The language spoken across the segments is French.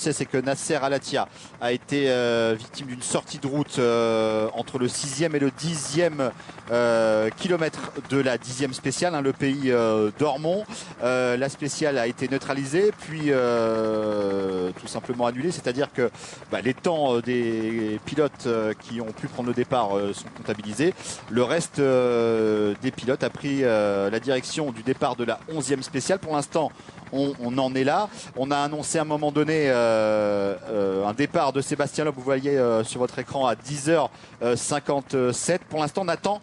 sait, c'est que Nasser Al-Attiyah a été victime d'une sortie de route entre le 6e et le 10e kilomètre de la 10e spéciale, hein, le pays d'Ormont. La spéciale a été neutralisée, puis tout simplement annulée, c'est-à-dire que les temps des pilotes qui ont pu prendre le départ sont comptabilisés. Le reste des pilotes a pris la direction du départ de la 11e spéciale. Pour l'instant, on en est là. On a annoncé à un moment donné un départ de Sébastien Loeb, vous voyez sur votre écran, à 10h57. Pour l'instant, on attend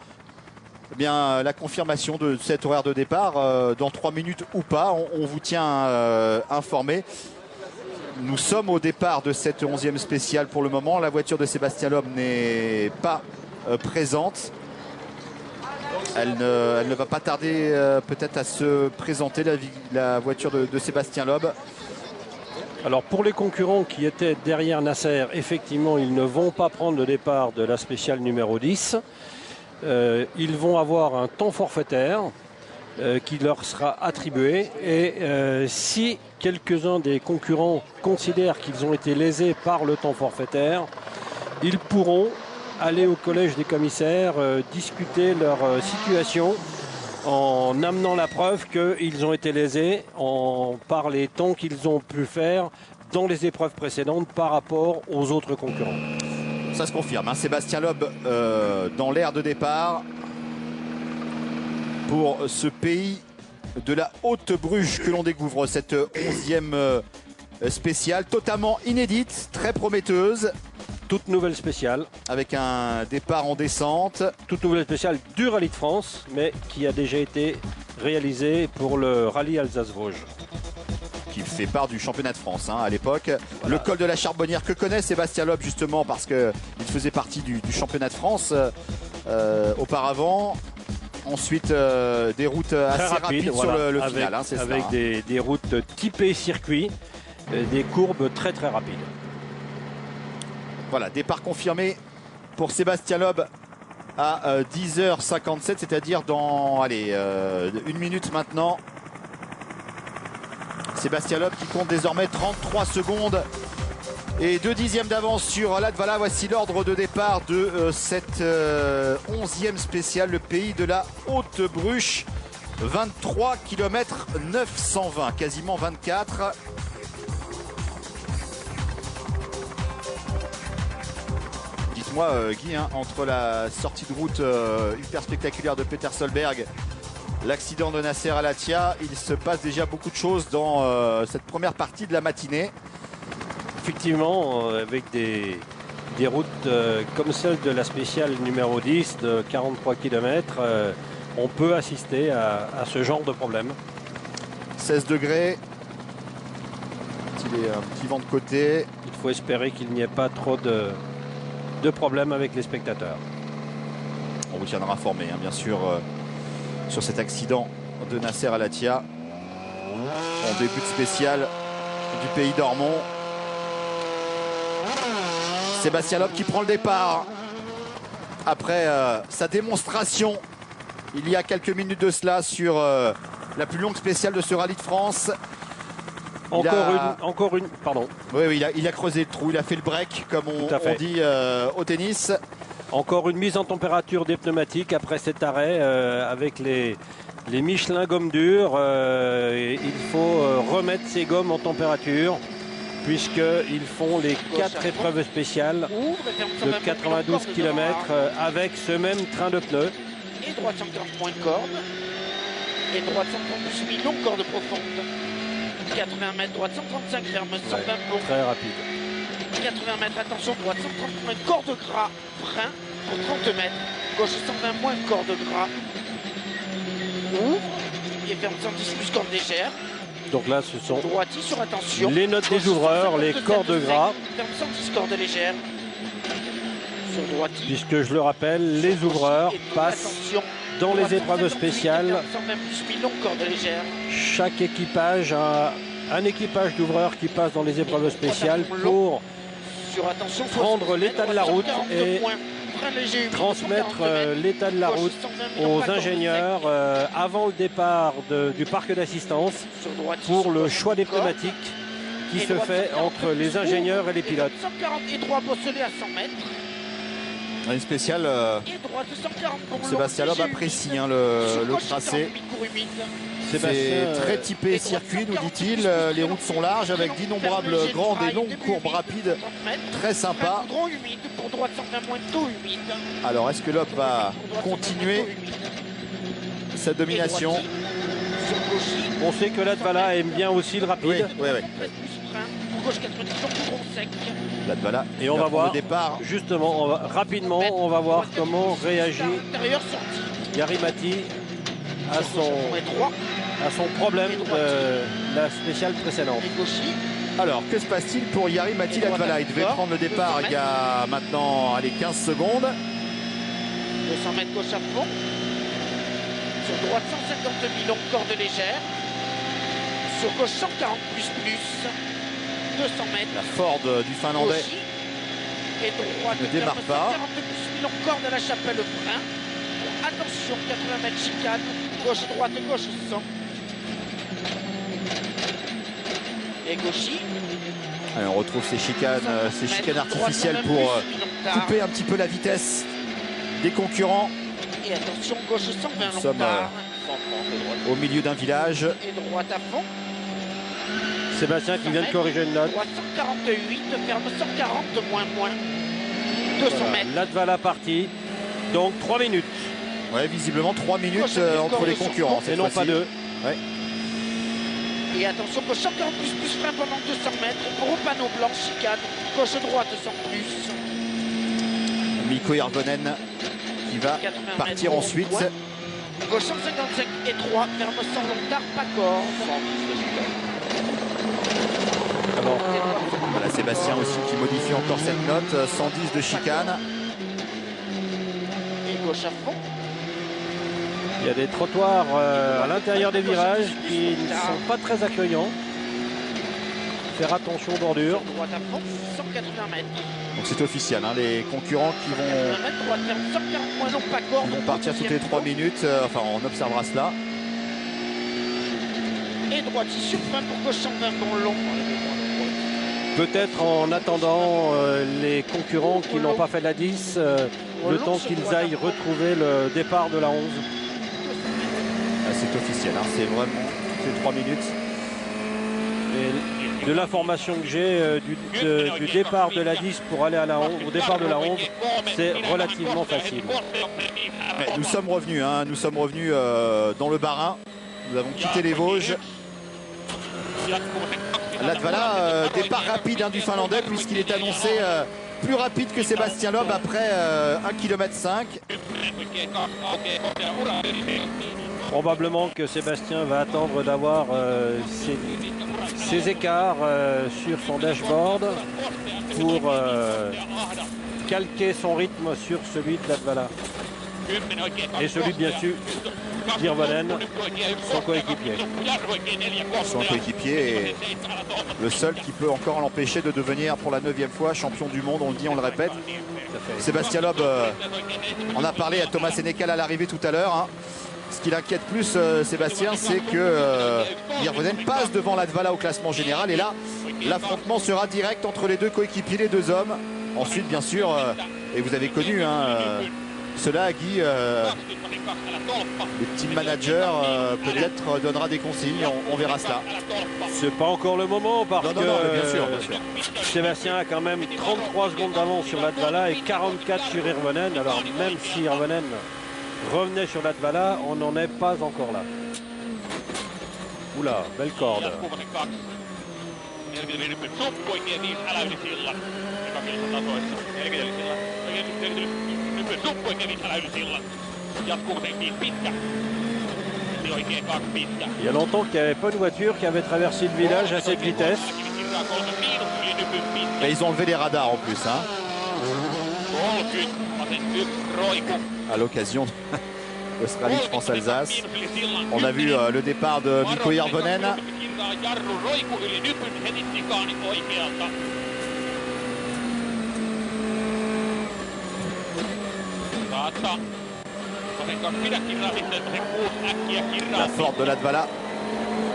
la confirmation de cet horaire de départ dans 3 minutes ou pas. On vous tient informé. Nous sommes au départ de cette 11e spéciale pour le moment. La voiture de Sébastien Loeb n'est pas présente. Elle ne va pas tarder peut-être à se présenter, la voiture de Sébastien Loeb. Alors pour les concurrents qui étaient derrière Nasser, effectivement, ils ne vont pas prendre le départ de la spéciale numéro 10. Ils vont avoir un temps forfaitaire qui leur sera attribué. Et si quelques-uns des concurrents considèrent qu'ils ont été lésés par le temps forfaitaire, ils pourront aller au collège des commissaires, discuter leur situation en amenant la preuve qu'ils ont été lésés par les temps qu'ils ont pu faire dans les épreuves précédentes par rapport aux autres concurrents. Ça se confirme, hein. Sébastien Loeb dans l'aire de départ pour ce pays de la Haute-Bruche que l'on découvre, cette 11e spéciale totalement inédite, très prometteuse. Toute nouvelle spéciale. Avec un départ en descente. Toute nouvelle spéciale du Rallye de France, mais qui a déjà été réalisée pour le Rallye Alsace-Vosges. Qui fait part du championnat de France à l'époque. Voilà. Le col de la Charbonnière que connaît Sébastien Loeb justement parce qu'il faisait partie du championnat de France auparavant. Ensuite, des routes assez rapides voilà, sur le final. C'est avec ça, des routes typées circuit, des courbes très très rapides. Voilà, départ confirmé pour Sébastien Loeb à 10h57, c'est-à-dire dans 1 minute maintenant. Sébastien Loeb qui compte désormais 33 secondes et 2 dixièmes d'avance sur Latvala. Voici l'ordre de départ de cette 11e spéciale, le pays de la Haute-Bruche. 23 km 920, quasiment 24. Dites-moi Guy, entre la sortie de route hyper spectaculaire de Peter Solberg, l'accident de Nasser Al-Attiyah, il se passe déjà beaucoup de choses dans cette première partie de la matinée. Effectivement, avec des routes comme celle de la spéciale numéro 10 de 43 km, on peut assister à ce genre de problème. 16 degrés, un petit vent de côté. Il faut espérer qu'il n'y ait pas trop de problèmes avec les spectateurs. On vous tiendra informé, bien sûr, sur cet accident de Nasser Al-Attiyah en début de spéciale du pays d'Ormont. Sébastien Loeb qui prend le départ après sa démonstration il y a quelques minutes de cela sur la plus longue spéciale de ce rallye de France. Encore une, pardon. Oui, il a creusé le trou, il a fait le break comme on dit au tennis. Encore une mise en température des pneumatiques après cet arrêt avec les Michelin gommes dures. Il faut remettre ces gommes en température puisqu'ils font les 4 épreuves spéciales de 92 km avec ce même train de pneus. Et droite 140 points de corde. Et droite 130 millions de cordes profondes. 80 mètres, droite 135 ferme, 120 plombs. Très rapide. 80 mètres, attention, droite 130 points, corde gras, frein pour 30 mètres. Gauche 120 moins, corde gras. Ouvre et ferme 110 plus corde légère. Donc là, ce sont droiti sur attention. Les notes des ouvreurs, les cordes gras. Ferme 110 cordes légères. Sur droiti. Puisque je le rappelle, les ouvreurs passent dans les épreuves spéciales. 120 plus millions cordes légères. Chaque équipage a un équipage d'ouvreurs qui passe dans les épreuves spéciales pour prendre l'état de la route et transmettre l'état de la route aux ingénieurs avant le départ du parc d'assistance pour le choix des pneumatiques qui se fait entre les ingénieurs et les pilotes. 140 et droit bosselé à 100 mètres. Une spéciale, Et droite 140 pour Sébastien Loeb apprécie hein, le tracé. C'est très typé circuit, nous dit-il. Les routes sont larges avec d'innombrables grandes et longues courbes rapides. Très sympa. Alors, est-ce que Loeb va continuer sa domination? On sait que Latvala aime bien aussi le rapide. Oui. Latvala. Et on va voir, le départ. justement, rapidement, on va voir comment réagit Jari-Matti à son problème de la spéciale précédente. Alors, que se passe-t-il pour Jari-Matti Latvala? Il devait prendre le départ il y a maintenant 15 secondes. 200 mètres gauche à fond. Sur droite 150 000 corde légère. Sur gauche 140 plus. 200 mètres. La Ford du Finlandais et droite ne démarre pas. 140 plus corde à la chapelle frein. Attention, 80 mètres chicane. Gauche, droite, gauche 100. Et gauchis. Allez, on retrouve ces chicanes artificielles pour couper un petit peu la vitesse des concurrents. Et attention, gauche 120 Nous sommes au milieu d'un village. Et droite à fond. Sébastien qui vient de corriger une note. Droite 148, ferme 140, moins. 200 mètres. Latvala parti. Donc 3 minutes. Ouais, visiblement 3 minutes entre les concurrents. Et non pas 2. Ouais. Et attention, gauche 140 plus frein pendant 200 mètres. Gros panneau blanc, chicane. Gauche droite 100 plus. Mikko Hirvonen qui va partir ensuite. Gauche 155 et 3, ferme 100 long tard, pas corde. Alors, voilà Sébastien aussi qui modifie encore cette note. 110 de chicane. Et gauche à fond. il y a des trottoirs à l'intérieur des virages qui ne sont pas très accueillants. Faire attention aux bordures. Droite à fond, 180 mètres. Donc c'est officiel, hein, les concurrents qui vont partir toutes les 3 minutes. Enfin, on observera cela. Et droite sur fin pour gauche 120 bon long. Peut-être en attendant les concurrents qui n'ont pas fait la 10, le temps qu'ils aillent retrouver le départ de la 11. C'est officiel, hein, c'est vraiment toutes les 3 minutes. Et de l'information que j'ai du départ de la 10 pour aller à la 11, au départ de la 11, c'est relativement facile. Ouais, nous sommes revenus dans le Bas-Rhin. Nous avons quitté les Vosges. Latvala, départ rapide hein, du Finlandais puisqu'il est annoncé plus rapide que Sébastien Loeb après 1,5 km. Probablement que Sébastien va attendre d'avoir ses écarts sur son dashboard pour calquer son rythme sur celui de Latvala. Et celui bien sûr d'Hirvonen, son coéquipier. Son coéquipier est le seul qui peut encore l'empêcher de devenir pour la 9e fois champion du monde, on le dit, on le répète. Sébastien Loeb en a parlé à Thomas Sénécal à l'arrivée tout à l'heure. Hein. Ce qui l'inquiète plus, Sébastien, c'est que Hirvonen passe devant Latvala au classement général. Et là, l'affrontement sera direct entre les deux coéquipiers, les deux hommes. Ensuite, bien sûr, et vous avez connu cela, Guy, le team manager peut-être donnera des consignes. On verra cela. C'est pas encore le moment parce que bien sûr. Sébastien a quand même 33 secondes d'avance sur Latvala et 44 sur Hirvonen. Alors même si Hirvonen revenait sur Latvala, on n'en est pas encore là. Oula, belle corde. Il y a longtemps qu'il n'y avait pas de voiture qui avait traversé le village à cette vitesse. Et ils ont enlevé les radars en plus. Hein. À l'occasion d'Australie, France-Alsace. On a vu le départ de Mikko Hirvonen. La Ford de Latvala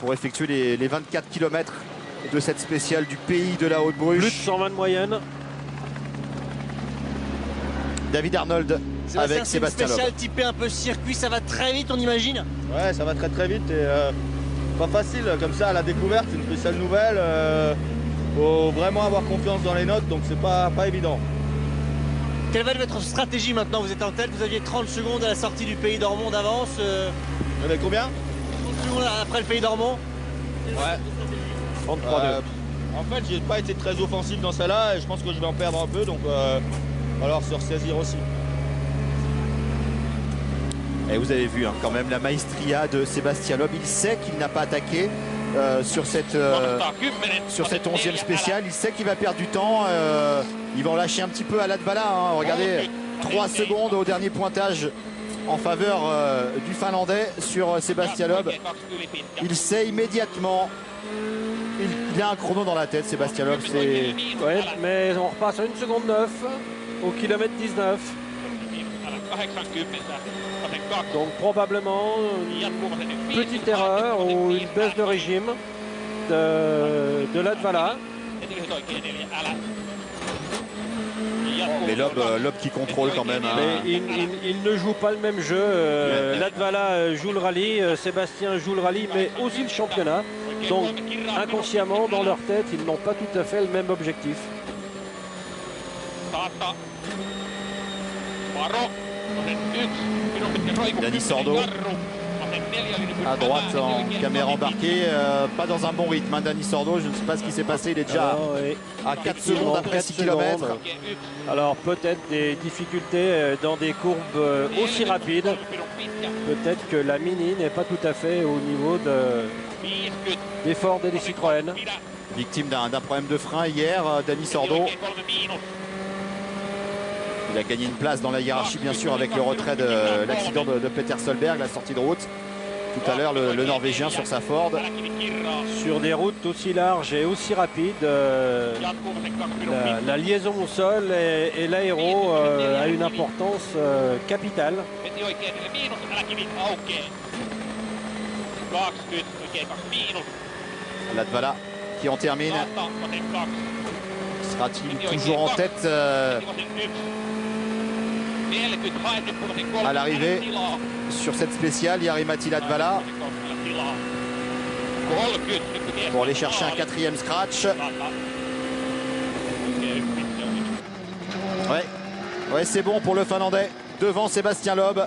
pour effectuer les 24 km de cette spéciale du pays de la Haute-Bruche. Plus de 120 de moyenne. David Arnold avec Sébastien Loeb. Spécial typé un peu circuit, ça va très vite, on imagine. Ouais, ça va très très vite et pas facile comme ça à la découverte, c'est une spéciale nouvelle. Faut vraiment avoir confiance dans les notes, donc c'est pas évident. Quelle va être votre stratégie maintenant? Vous êtes en tête, vous aviez 30 secondes à la sortie du Pays d'Ormont d'avance. Il y avait combien? 30 secondes après le Pays d'Ormont. Ouais. 33-2. En fait, j'ai pas été très offensif dans celle-là et je pense que je vais en perdre un peu, donc alors se ressaisir aussi. Et vous avez vu quand même la maestria de Sébastien Loeb. Il sait qu'il n'a pas attaqué sur cette 11e spéciale. Il sait qu'il va perdre du temps. Il va en lâcher un petit peu à Latvala. Regardez, 3 secondes au dernier pointage en faveur du Finlandais sur Sébastien Loeb. Il sait immédiatement. Il a un chrono dans la tête, Sébastien Loeb. Ouais, mais on repasse à 1 seconde 9 au kilomètre 19. Donc probablement une petite erreur ou une baisse de régime de Latvala. Mais Loeb qui contrôle quand même. Mais il ne joue pas le même jeu. Latvala joue le rallye, Sébastien joue le rallye, mais aussi le championnat. Donc inconsciemment, dans leur tête, ils n'ont pas tout à fait le même objectif. Dani Sordo à droite en caméra embarquée, pas dans un bon rythme. Dani Sordo, je ne sais pas ce qui s'est passé, il est déjà à 4 secondes après 6 km. Alors peut-être des difficultés dans des courbes aussi rapides. Peut-être que la Mini n'est pas tout à fait au niveau des Ford et des Citroën. Victime d'un problème de frein hier, Dani Sordo. Il a gagné une place dans la hiérarchie, bien sûr, avec le retrait de l'accident de Peter Solberg, la sortie de route. Tout à l'heure, le Norvégien sur sa Ford. Sur des routes aussi larges et aussi rapides, la liaison au sol et l'aéro a une importance capitale. Latvala qui en termine. Sera-t-il toujours en tête à l'arrivée sur cette spéciale? Jari-Matti Latvala pour aller chercher un 4e scratch. Ouais, c'est bon pour le Finlandais devant Sébastien Loeb.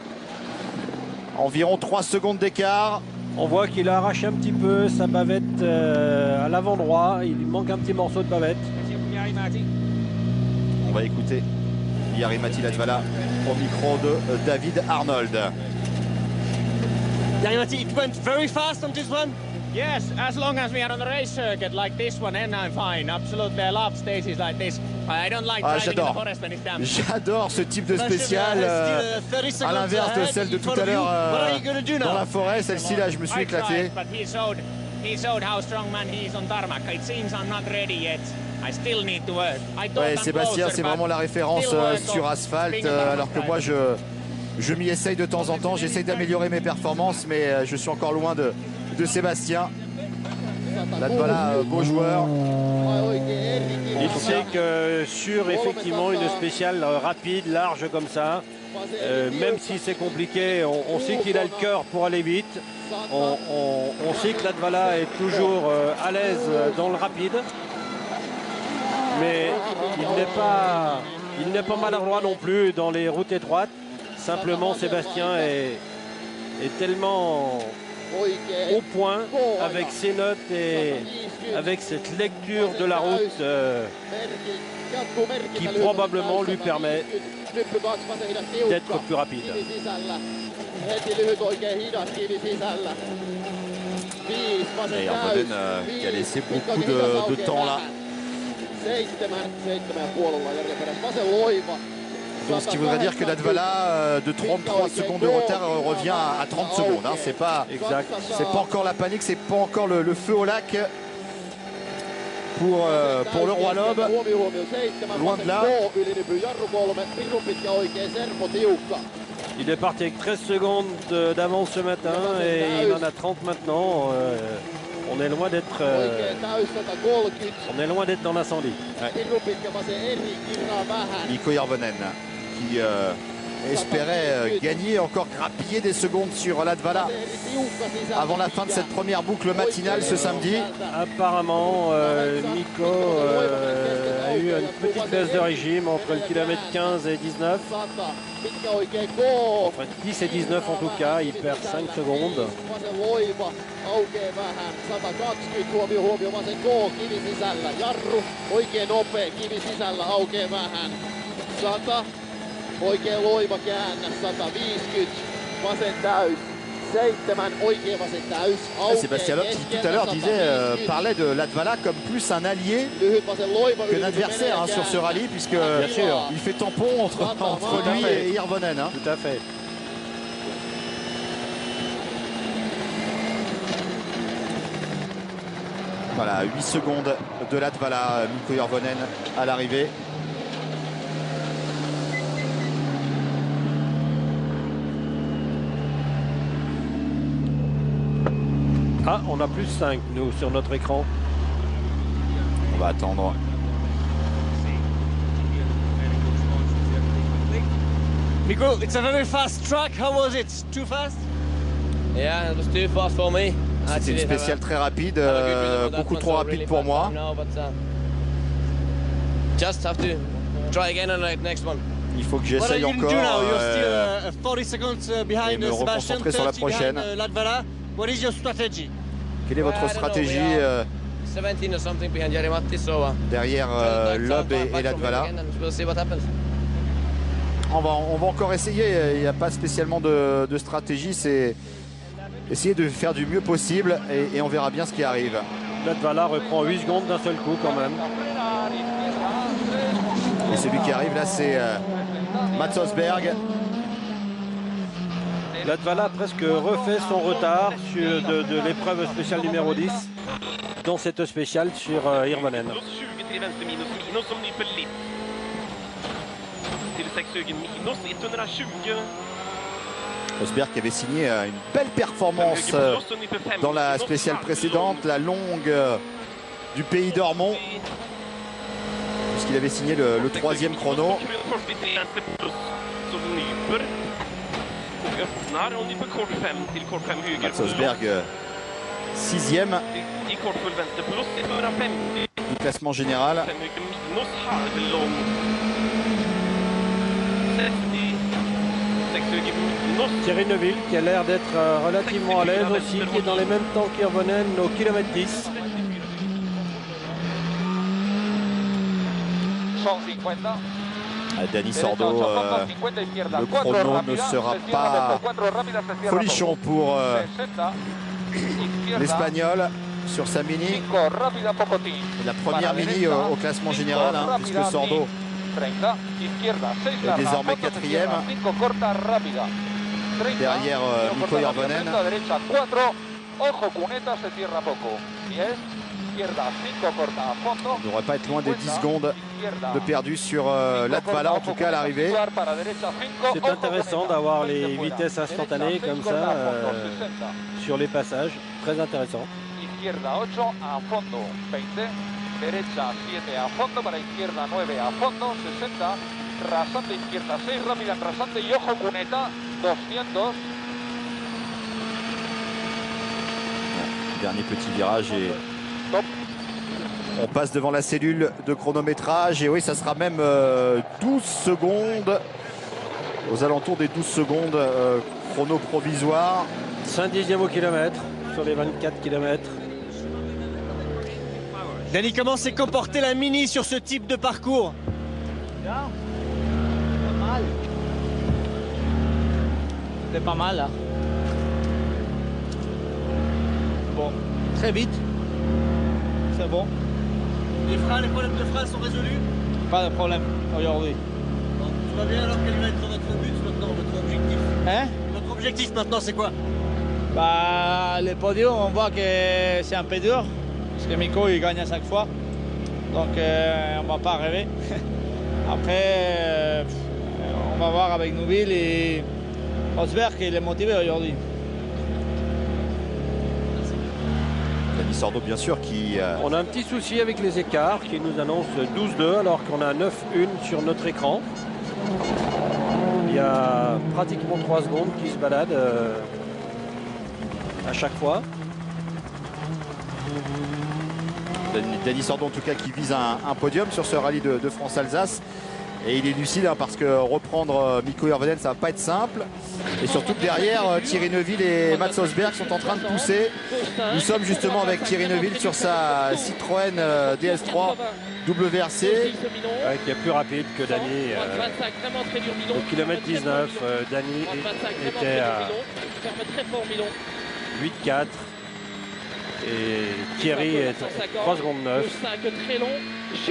Environ 3 secondes d'écart. On voit qu'il a arraché un petit peu sa bavette à l'avant droit. Il lui manque un petit morceau de bavette. On va écouter Jari-Matti Latvala au micro de David Arnold. Jari-Matti, it went very fast on this one. Yes, as long as we are on the race circuit like this one, and I'm fine. Absolutely, I love stages like this. I don't like driving in the forest when it's damp. J'adore ce type de spécial, à l'inverse de celle de tout à l'heure dans la forêt. Celle-ci, là, je me suis éclaté. He showed how strong man he is on tarmac. It seems I'm not ready yet. I still need to work. Ouais, Sébastien, c'est vraiment la référence sur asphalte, alors que moi, je m'y essaye de temps en temps. J'essaye d'améliorer mes performances, mais je suis encore loin de Sébastien. Latvala, beau joueur. Il sait que sur effectivement une spéciale rapide, large comme ça, même si c'est compliqué, on sait qu'il a le cœur pour aller vite. On sait que Latvala est toujours à l'aise dans le rapide. Mais il n'est pas maladroit non plus dans les routes étroites. Simplement, Sébastien est tellement au point avec ses notes et avec cette lecture de la route qui probablement lui permet d'être plus rapide. Et Arnold qui a laissé beaucoup de temps là. Donc, ce qui voudrait dire que Latvala de 33 secondes de retard revient à 30 secondes. Hein. C'est pas encore la panique, c'est pas encore le feu au lac pour le Roi Loeb. Loin de là. Il est parti avec 13 secondes d'avance ce matin et il en a 30 maintenant. On est loin d'être dans l'incendie. Mikko Hirvonen qui espérait gagner, encore grappiller des secondes sur Latvala avant la fin de cette première boucle matinale ce samedi. Apparemment, Mikko a eu une petite baisse de régime entre le kilomètre 15 et 19. Entre 10 et 19 en tout cas, il perd 5 secondes. Oikein loiva käännös, 150, vasen täys, 7, oikein vasen täys. Sébastien Loeb qui tout à l'heure parlait de Latvala comme plus un allié qu'un adversaire sur ce rallye, puisque il fait tampon entre lui et Hirvonen. Tout à fait. Voilà, 8 secondes de Latvala, Mikko Hirvonen à l'arrivée. Ah, on a plus 5, nous, sur notre écran. On va attendre. Mikko, it's a very fast track. How was it? Too fast? Yeah, it was too fast for me. C'était une spéciale très rapide, beaucoup trop rapide pour moi. Just have to try again on the next one. Il faut que j'essaye encore You're still 40 seconds behind me Sebastian, reconcentrer sur la 30 prochaine. behind Latvala. What is your strategy? Quelle est votre stratégie 17 or something behind Jari-Matti, so derrière Loeb et Latvala? We'll see what happens. On va encore essayer, il n'y a pas spécialement de stratégie, c'est essayer de faire du mieux possible et on verra bien ce qui arrive. Latvala reprend 8 secondes d'un seul coup quand même. Et celui qui arrive là, c'est Mats Osberg. Latvala a presque refait son retard de l'épreuve spéciale numéro 10 dans cette spéciale sur Hirvonen. Osberg qui avait signé une belle performance dans la spéciale précédente, la longue du pays d'Ormont, puisqu'il avait signé le 3e chrono. Mats Osberg 6e du classement général. Thierry Neuville qui a l'air d'être relativement à l'aise aussi, qui est dans les mêmes temps qu'Hirvonen au kilomètre 10. Dani Sordo, le chrono ne sera pas folichon pour l'Espagnol sur sa mini. La première mini au classement général, puisque Sordo est désormais 4e. Derrière Mikko Hirvonen. Il ne devrait pas être loin des 10 secondes de perdu sur Latvala, en tout cas à l'arrivée. C'est intéressant d'avoir les vitesses instantanées comme ça sur les passages. Très intéressant. Derecha 7 a fondo, para izquierda 9 a fondo, 60, rasante izquierda 6, rápida rasante y ojo cuneta, 200. Dernier petit virage et on passe devant la cellule de chronométrage et oui, ça sera même 12 secondes, aux alentours des 12 secondes chrono provisoire. 5/10 au kilomètre sur les 24 km. Dani, comment s'est comportée la Mini sur ce type de parcours? C'était pas mal là. Bon, très vite. C'est bon. Les problèmes de frein sont résolus? Pas de problème aujourd'hui. Bon, tout va bien, alors quel va être votre but maintenant, votre objectif? Hein? Votre objectif maintenant, c'est quoi? Bah, le podium, on voit que c'est un peu dur. Parce que Mikko, il gagne à chaque fois. Donc, on ne va pas rêver. Après, on va voir avec Neuville et Osberg, il est motivé aujourd'hui. Dani Denis Sordo bien sûr qui... On a un petit souci avec les écarts qui nous annoncent 12-2 alors qu'on a 9-1 sur notre écran. Il y a pratiquement 3 secondes qui se baladent à chaque fois. Denis Sordo en tout cas qui vise un podium sur ce rallye de France-Alsace. Et il est lucide hein, parce que reprendre Mikko Hirvonen ça va pas être simple. Et surtout que derrière Thierry Neuville et Mats Osberg sont en train de pousser. Nous sommes justement avec Thierry Neuville sur sa Citroën DS3 WRC. Qui est plus rapide que Dany. Au kilomètre 19, Dany était à 8-4. Et Thierry est à 3 secondes 9.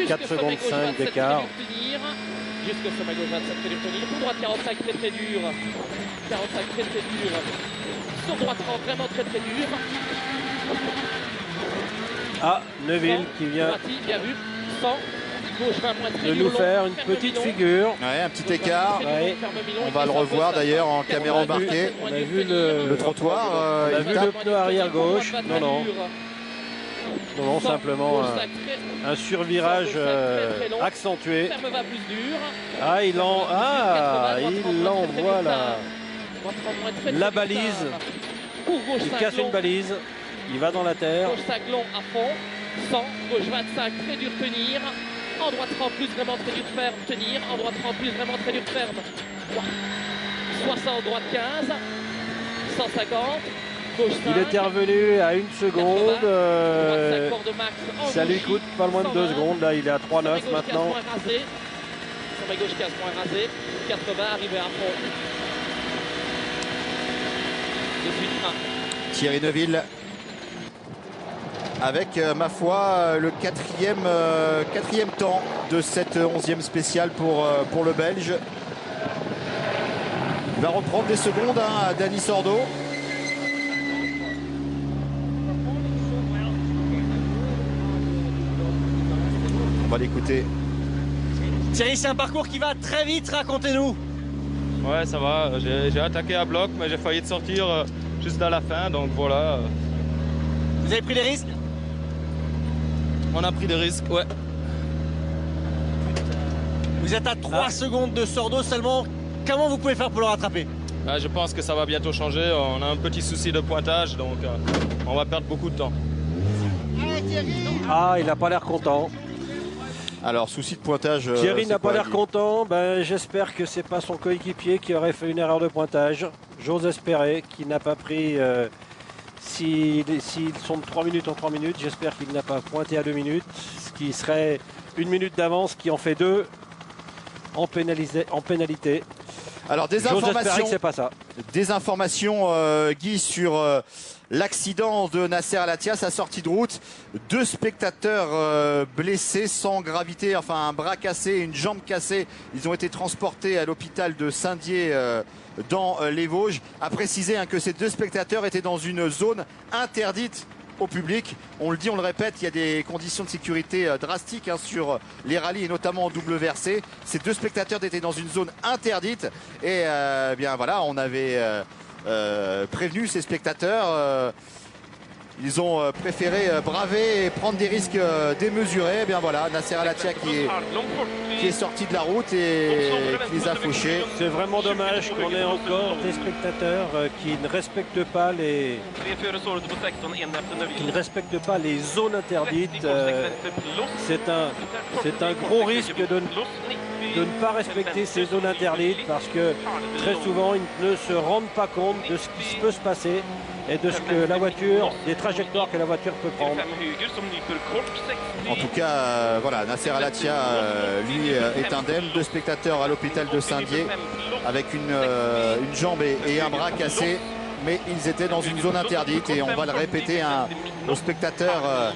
4 secondes 5 d'écart. Jusque sur ma gauche, 27 très dur tenir. Pour droite, 45 très très dur. 45 très très dur. Sur droite, 30 vraiment très très dur. Ah, Neuville qui vient bien vu. 100. Gauche, 20 moins très de nous faire une petite figure. Ouais, un petit écart. Ouais. On va le revoir d'ailleurs en caméra embarquée. On a vu le trottoir. On a vu le pneu arrière gauche. Non, simplement un survirage accentué. Ah, il envoie la balise. Il casse une balise. Il va dans la terre. Gauche 5 long à fond. 100. Gauche 25 très dur tenir. En droite 30 plus vraiment très dur ferme tenir. En droite 30 plus vraiment très dur ferme. 60 droite 15. 150. Il était revenu à 1 seconde. Ça lui coûte pas loin de 2 secondes. Là, il est à 3,9 maintenant. Sur ma gauche 15 points rasé. 80 arrivé à fond. Thierry Neuville avec ma foi le quatrième temps de cette 11e spéciale pour le Belge. Il va reprendre des secondes à Dany Sordo. On va l'écouter. Thierry, c'est un parcours qui va très vite, racontez-nous. Ouais, ça va, j'ai attaqué à bloc, mais j'ai failli de sortir juste à la fin, donc voilà. Vous avez pris des risques? On a pris des risques, ouais. Vous êtes à 3 secondes de Sordo seulement. Comment vous pouvez faire pour le rattraper? Je pense que ça va bientôt changer. On a un petit souci de pointage, donc on va perdre beaucoup de temps. Ah, il n'a pas l'air content. Alors, souci de pointage. Thierry n'a pas l'air content. J'espère que c'est pas son coéquipier qui aurait fait une erreur de pointage. J'ose espérer qu'il n'a pas pris. S'ils sont de 3 minutes en 3 minutes, j'espère qu'il n'a pas pointé à 2 minutes. Ce qui serait 1 minute d'avance qui en fait 2 en pénalité. Alors, des informations. J'ose espérer que c'est pas ça. Des informations, Guy, sur l'accident de Nasser Al-Attiyah, sa sortie de route. 2 spectateurs blessés sans gravité, enfin un bras cassé, une jambe cassée. Ils ont été transportés à l'hôpital de Saint-Dié dans les Vosges. A précisé que ces 2 spectateurs étaient dans une zone interdite au public. On le dit, on le répète, il y a des conditions de sécurité drastiques sur les rallyes et notamment en WRC. Ces 2 spectateurs étaient dans une zone interdite et bien voilà, on avait prévenu ces spectateurs. Ils ont préféré braver et prendre des risques démesurés. Et bien voilà, Nasser Al-Attiyah qui est sorti de la route et qui les a fauchés. C'est vraiment dommage qu'on ait encore des spectateurs qui ne respectent pas les zones interdites. C'est un gros risque de ne pas respecter ces zones interdites parce que très souvent ils ne se rendent pas compte de ce qui peut se passer et de ce que la voiture, des trajectoires que la voiture peut prendre. En tout cas, voilà, Nasser Al-Attiyah, lui, est indemne. 2 spectateurs à l'hôpital de Saint-Dié avec une jambe et un bras cassés. Mais ils étaient dans une zone interdite et on va le répéter aux spectateurs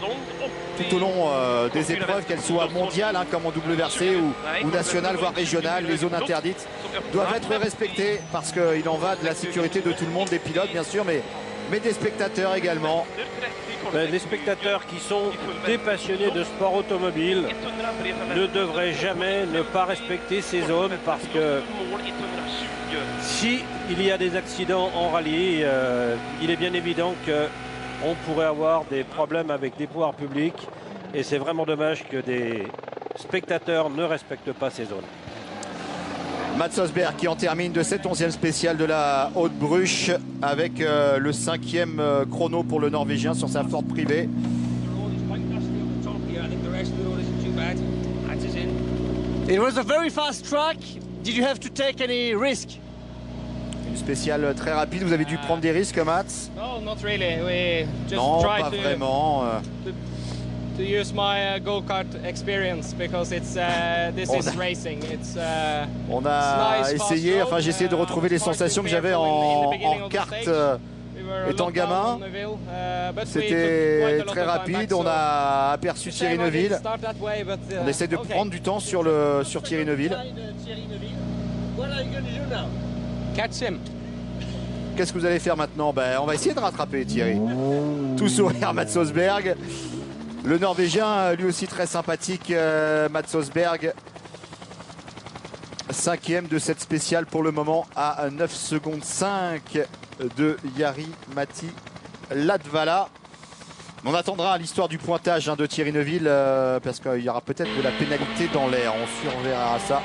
tout au long des épreuves, qu'elles soient mondiales comme en WRC ou nationales, voire régionales. Les zones interdites doivent être respectées parce qu'il en va de la sécurité de tout le monde, des pilotes bien sûr, mais des spectateurs également. Les spectateurs qui sont des passionnés de sport automobile ne devraient jamais ne pas respecter ces zones parce que si il y a des accidents en rallye, il est bien évident que on pourrait avoir des problèmes avec des pouvoirs publics. Et c'est vraiment dommage que des spectateurs ne respectent pas ces zones. Mats Østberg qui en termine de cette 11e spéciale de la Haute Bruche avec le 5e chrono pour le Norvégien sur sa Ford privée. It was a very fast track. Did you have to take any risk? Une spéciale très rapide, vous avez dû prendre des risques, Mats? No, not really. We just non, tried pas vraiment. to use my go-kart experience because it's this is racing. It's on a nice, essayé, enfin j'ai essayé de retrouver les sensations que j'avais en kart étant gamin. C'était très rapide, on a aperçu Thierry Neuville. On essaie de prendre du temps sur Thierry Neuville. Catch him. Qu'est-ce que vous allez faire maintenant? Ben, on va essayer de rattraper Thierry. Tout sourire Mats Østberg. Le Norvégien, lui aussi très sympathique, Mats Østberg. 5e de cette spéciale pour le moment à 9 secondes 5 de Jari-Matti Latvala. On attendra l'histoire du pointage de Thierry Neuville parce qu'il y aura peut-être de la pénalité dans l'air. On surverra ça.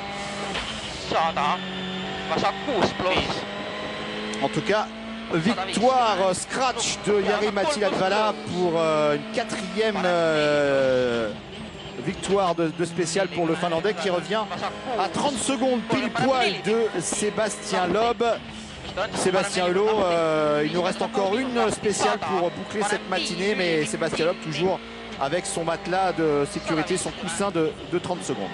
En tout cas, victoire scratch de Jari-Matti Latvala pour une 4e victoire de spécial pour le Finlandais qui revient à 30 secondes pile poil de Sébastien Loeb. Sébastien Hulot, il nous reste encore une spéciale pour boucler cette matinée, mais Sébastien Loeb toujours avec son matelas de sécurité, son coussin de 30 secondes.